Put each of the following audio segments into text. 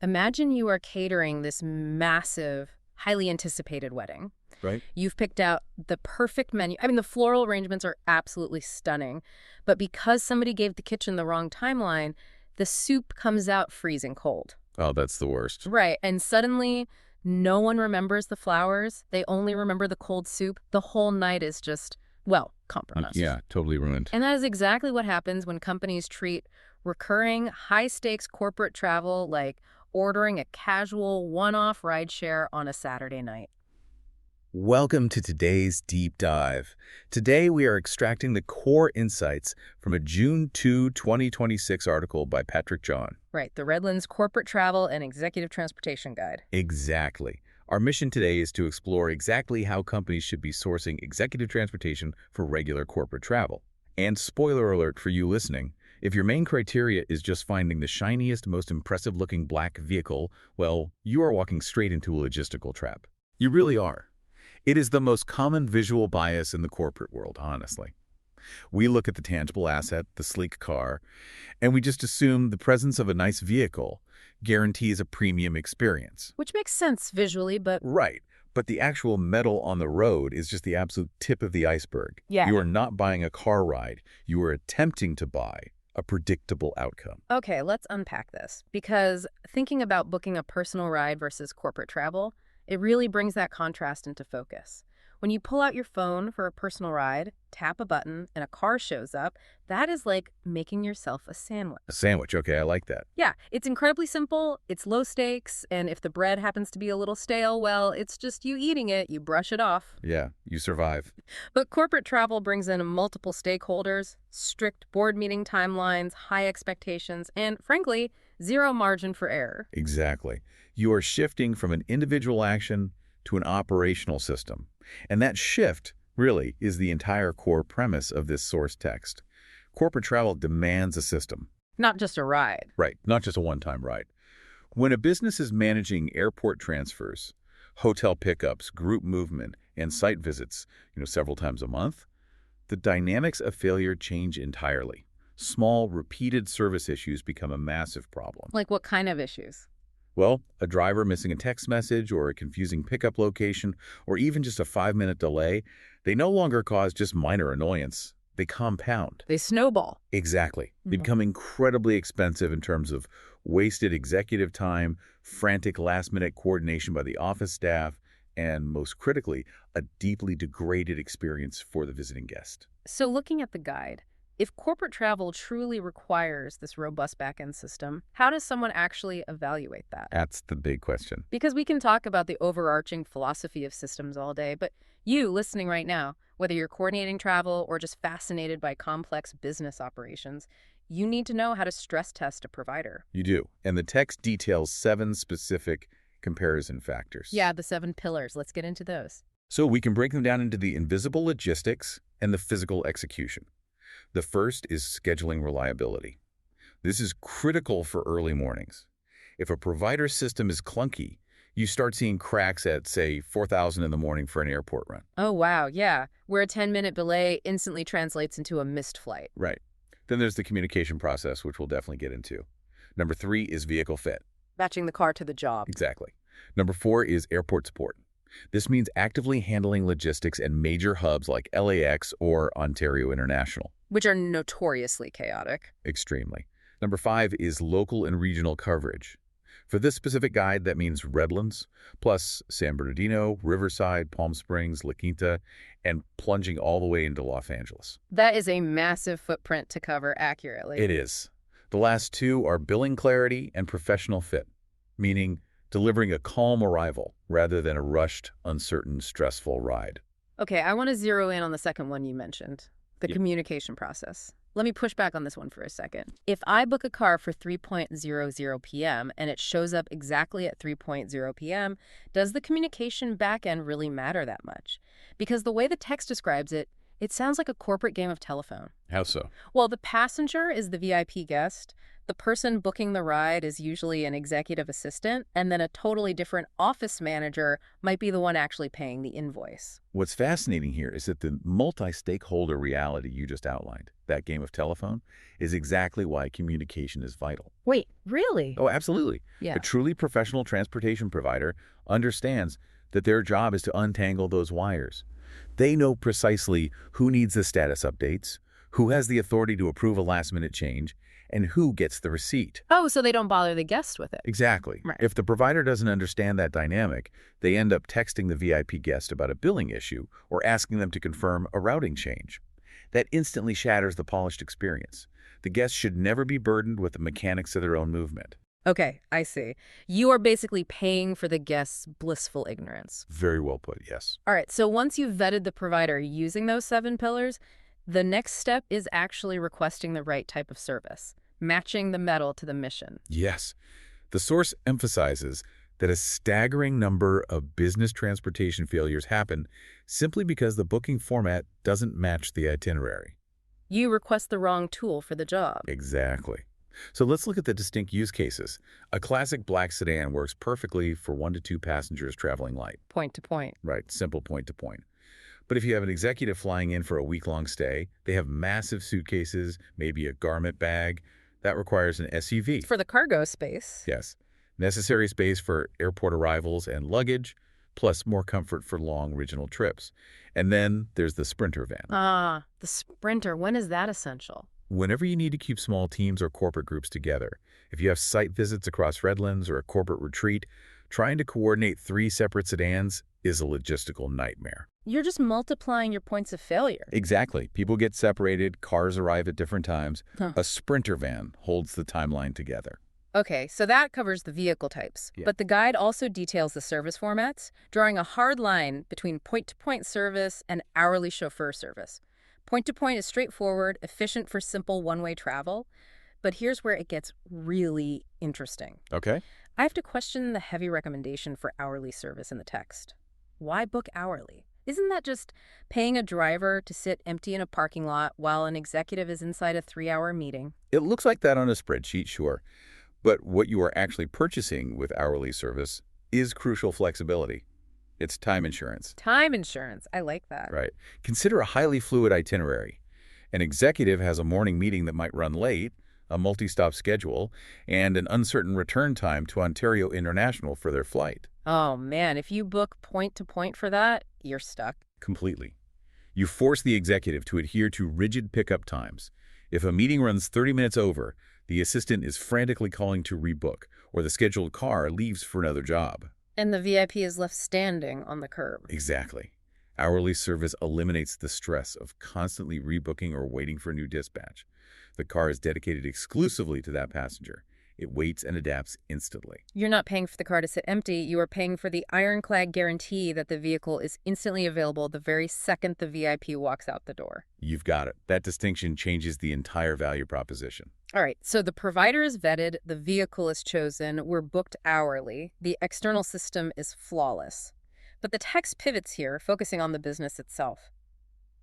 Imagine you are catering this massive, highly anticipated wedding. Right? You've picked out the perfect menu. I mean, the floral arrangements are absolutely stunning. But because somebody gave the kitchen the wrong timeline, the soup comes out freezing cold. Oh, that's the worst. Right. And suddenly, no one remembers the flowers. They only remember the cold soup. The whole night is just, well, compromised. Yeah, totally ruined. And that is exactly what happens when companies treat recurring, high-stakes corporate travel like ordering a casual one-off rideshare on a Saturday night. Welcome to today's deep dive. Today we are extracting the core insights from a June 2, 2026 article by Patrick John. Right, the Redlands Corporate Travel and Executive Transportation Guide. Exactly. Our mission today is to explore exactly how companies should be sourcing executive transportation for regular corporate travel. And spoiler alert for you listening, if your main criteria is just finding the shiniest, most impressive-looking black vehicle, well, you are walking straight into a logistical trap. You really are. It is the most common visual bias in the corporate world, honestly. We look at the tangible asset, the sleek car, and we just assume the presence of a nice vehicle guarantees a premium experience. Which makes sense visually, but... Right. But the actual metal on the road is just the absolute tip of the iceberg. Yeah. You are not buying a car ride. You are attempting to buy a predictable outcome. Okay, let's unpack this. Because thinking about booking a personal ride versus corporate travel, it really brings that contrast into focus. When you pull out your phone for a personal ride, tap a button, and a car shows up, that is like making yourself a sandwich. A sandwich, okay, I like that. Yeah, it's incredibly simple, it's low stakes, and if the bread happens to be a little stale, well, it's just you eating it, you brush it off. Yeah, you survive. But corporate travel brings in multiple stakeholders, strict board meeting timelines, high expectations, and frankly, zero margin for error. Exactly. You are shifting from an individual action to an operational system. And that shift, really, is the entire core premise of this source text. Corporate travel demands a system. Not just a ride. Right, not just a one-time ride. When a business is managing airport transfers, hotel pickups, group movement, and site visits, several times a month, the dynamics of failure change entirely. Small, repeated service issues become a massive problem. Like what kind of issues? Well, a driver missing a text message or a confusing pickup location or even just a 5-minute delay, they no longer cause just minor annoyance. They compound. They snowball. Exactly. They become incredibly expensive in terms of wasted executive time, frantic last-minute coordination by the office staff, and most critically, a deeply degraded experience for the visiting guest. So looking at the guide, if corporate travel truly requires this robust back-end system, how does someone actually evaluate that? That's the big question. Because we can talk about the overarching philosophy of systems all day, but you listening right now, whether you're coordinating travel or just fascinated by complex business operations, you need to know how to stress test a provider. You do. And the text details 7 specific comparison factors. Yeah, the 7 pillars. Let's get into those. So we can break them down into the invisible logistics and the physical execution. The first is scheduling reliability. This is critical for early mornings. If a provider system is clunky, you start seeing cracks at, say, 4,000 in the morning for an airport run. Oh, wow, yeah, where a 10-minute delay instantly translates into a missed flight. Right. Then there's the communication process, which we'll definitely get into. Number 3 is vehicle fit. Matching the car to the job. Exactly. Number 4 is airport support. This means actively handling logistics at major hubs like LAX or Ontario International. Which are notoriously chaotic. Extremely. Number 5 is local and regional coverage. For this specific guide, that means Redlands, plus San Bernardino, Riverside, Palm Springs, La Quinta, and plunging all the way into Los Angeles. That is a massive footprint to cover accurately. It is. The last 2 are billing clarity and professional fit, meaning delivering a calm arrival rather than a rushed, uncertain, stressful ride. Okay, I want to zero in on the second one you mentioned, the communication process. Let me push back on this one for a second. If I book a car for 3:00 p.m. and it shows up exactly at 3:00 p.m., does the communication backend really matter that much? Because the way the text describes it, it sounds like a corporate game of telephone. How so? Well, the passenger is the VIP guest, The person booking the ride is usually an executive assistant, and then a totally different office manager might be the one actually paying the invoice. What's fascinating here is that the multi-stakeholder reality you just outlined, that game of telephone, is exactly why communication is vital. Wait, really? Oh, absolutely. Yeah. A truly professional transportation provider understands that their job is to untangle those wires. They know precisely who needs the status updates, who has the authority to approve a last-minute change, and who gets the receipt. Oh, so they don't bother the guest with it. Exactly. Right. If the provider doesn't understand that dynamic, they end up texting the VIP guest about a billing issue or asking them to confirm a routing change. That instantly shatters the polished experience. The guest should never be burdened with the mechanics of their own movement. Okay, I see. You are basically paying for the guest's blissful ignorance. Very well put, yes. All right, so once you've vetted the provider using those 7 pillars, the next step is actually requesting the right type of service, matching the metal to the mission. Yes. The source emphasizes that a staggering number of business transportation failures happen simply because the booking format doesn't match the itinerary. You request the wrong tool for the job. Exactly. So let's look at the distinct use cases. A classic black sedan works perfectly for 1 to 2 passengers traveling light. Point to point. Right, simple point to point. But if you have an executive flying in for a week-long stay, they have massive suitcases, maybe a garment bag. That requires an SUV. For the cargo space. Yes. Necessary space for airport arrivals and luggage, plus more comfort for long regional trips. And then there's the Sprinter van. Ah, the Sprinter. When is that essential? Whenever you need to keep small teams or corporate groups together, if you have site visits across Redlands or a corporate retreat, trying to coordinate 3 separate sedans is a logistical nightmare. You're just multiplying your points of failure. Exactly. People get separated, cars arrive at different times. Huh. A Sprinter van holds the timeline together. Okay, so that covers the vehicle types. Yeah. But the guide also details the service formats, drawing a hard line between point-to-point service and hourly chauffeur service. Point-to-point is straightforward, efficient for simple one-way travel. But here's where it gets really interesting. Okay. I have to question the heavy recommendation for hourly service in the text. Why book hourly? Isn't that just paying a driver to sit empty in a parking lot while an executive is inside a 3-hour meeting? It looks like that on a spreadsheet, sure. But what you are actually purchasing with hourly service is crucial flexibility. It's time insurance. Time insurance. I like that. Right. Consider a highly fluid itinerary. An executive has a morning meeting that might run late, a multi-stop schedule, and an uncertain return time to Ontario International for their flight. Oh, man, if you book point-to-point for that, you're stuck. Completely. You force the executive to adhere to rigid pickup times. If a meeting runs 30 minutes over, the assistant is frantically calling to rebook, or the scheduled car leaves for another job. And the VIP is left standing on the curb. Exactly. Hourly service eliminates the stress of constantly rebooking or waiting for a new dispatch. The car is dedicated exclusively to that passenger. It waits and adapts instantly. You're not paying for the car to sit empty. You are paying for the ironclad guarantee that the vehicle is instantly available the very second the VIP walks out the door. You've got it. That distinction changes the entire value proposition. All right, so the provider is vetted, the vehicle is chosen, we're booked hourly, the external system is flawless. But the text pivots here, focusing on the business itself.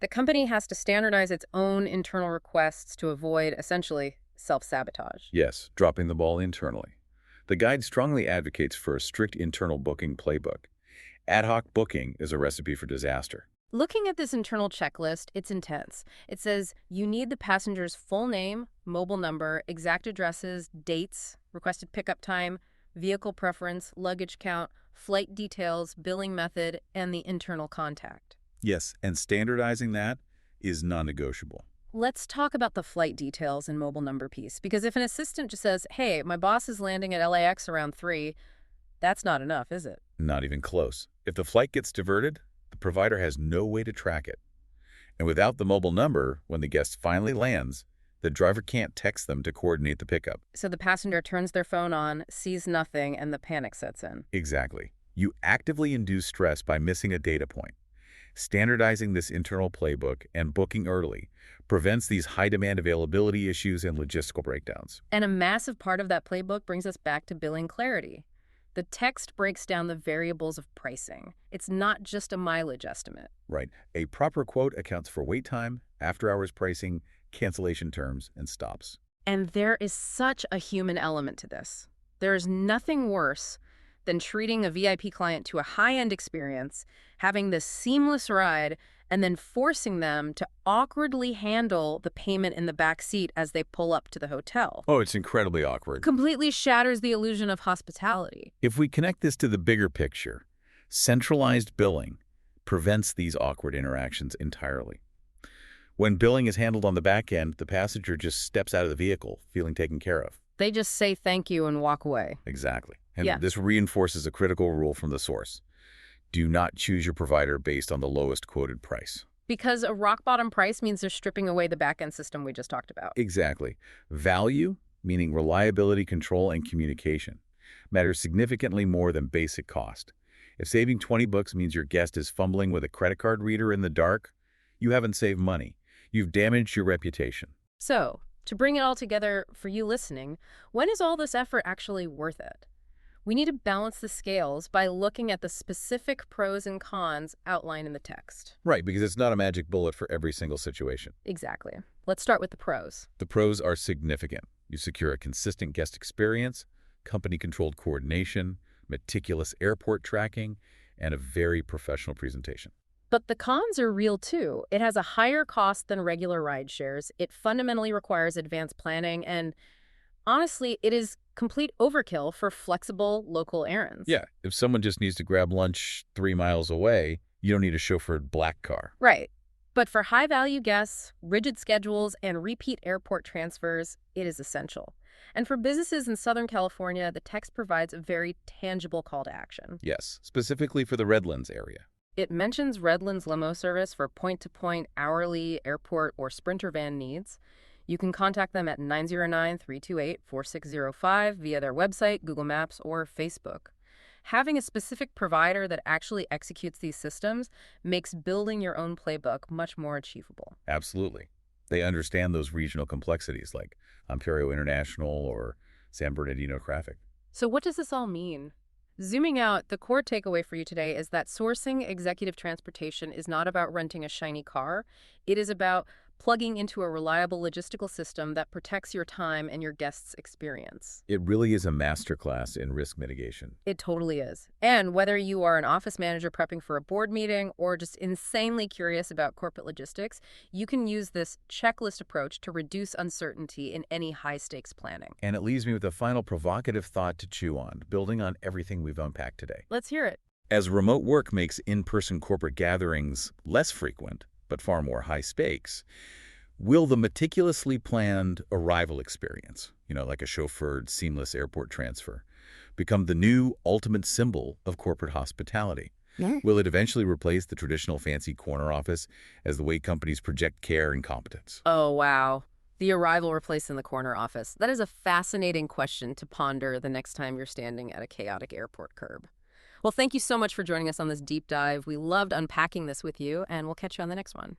The company has to standardize its own internal requests to avoid, essentially, self-sabotage. Yes, dropping the ball internally. The guide strongly advocates for a strict internal booking playbook. Ad hoc booking is a recipe for disaster. Looking at this internal checklist, it's intense. It says you need the passenger's full name, mobile number, exact addresses, dates, requested pickup time, vehicle preference, luggage count, flight details, billing method, and the internal contact. Yes, and standardizing that is non-negotiable. Let's talk about the flight details and mobile number piece, because if an assistant just says, hey, my boss is landing at LAX around 3, that's not enough, is it? Not even close. If the flight gets diverted, the provider has no way to track it. And without the mobile number, when the guest finally lands, the driver can't text them to coordinate the pickup. So the passenger turns their phone on, sees nothing, and the panic sets in. Exactly. You actively induce stress by missing a data point. Standardizing this internal playbook and booking early prevents these high-demand availability issues and logistical breakdowns. And a massive part of that playbook brings us back to billing clarity. The text breaks down the variables of pricing. It's not just a mileage estimate. Right. A proper quote accounts for wait time, after-hours pricing, cancellation terms, and stops. And there is such a human element to this. There is nothing worse than treating a VIP client to a high-end experience, having this seamless ride, and then forcing them to awkwardly handle the payment in the back seat as they pull up to the hotel. Oh, it's incredibly awkward. Completely shatters the illusion of hospitality. If we connect this to the bigger picture, centralized billing prevents these awkward interactions entirely. When billing is handled on the back end, the passenger just steps out of the vehicle feeling taken care of. They just say thank you and walk away. Exactly. And this reinforces a critical rule from the source. Do not choose your provider based on the lowest quoted price. Because a rock-bottom price means they're stripping away the back-end system we just talked about. Exactly. Value, meaning reliability, control, and communication, matters significantly more than basic cost. If saving $20 means your guest is fumbling with a credit card reader in the dark, you haven't saved money. You've damaged your reputation. So, to bring it all together for you listening, when is all this effort actually worth it? We need to balance the scales by looking at the specific pros and cons outlined in the text. Right, because it's not a magic bullet for every single situation. Exactly. Let's start with the pros. The pros are significant. You secure a consistent guest experience, company-controlled coordination, meticulous airport tracking, and a very professional presentation. But the cons are real too. It has a higher cost than regular ride shares. It fundamentally requires advanced planning, and honestly, it is complete overkill for flexible local errands. Yeah, if someone just needs to grab lunch 3 miles away, you don't need a chauffeured black car. Right. But for high-value guests, rigid schedules, and repeat airport transfers, it is essential. And for businesses in Southern California, the text provides a very tangible call to action. Yes, specifically for the Redlands area. It mentions Redlands limo service for point-to-point hourly airport or Sprinter van needs. You can contact them at 909-328-4605 via their website, Google Maps, or Facebook. Having a specific provider that actually executes these systems makes building your own playbook much more achievable. Absolutely. They understand those regional complexities like Ontario International or San Bernardino traffic. So what does this all mean? Zooming out, the core takeaway for you today is that sourcing executive transportation is not about renting a shiny car. It is about plugging into a reliable logistical system that protects your time and your guests' experience. It really is a masterclass in risk mitigation. It totally is. And whether you are an office manager prepping for a board meeting or just insanely curious about corporate logistics, you can use this checklist approach to reduce uncertainty in any high-stakes planning. And it leaves me with a final provocative thought to chew on, building on everything we've unpacked today. Let's hear it. As remote work makes in-person corporate gatherings less frequent, but far more high stakes, will the meticulously planned arrival experience, like a chauffeured, seamless airport transfer, become the new ultimate symbol of corporate hospitality? Yeah. Will it eventually replace the traditional fancy corner office as the way companies project care and competence? Oh, wow. The arrival replacing the corner office. That is a fascinating question to ponder the next time you're standing at a chaotic airport curb. Well, thank you so much for joining us on this deep dive. We loved unpacking this with you, and we'll catch you on the next one.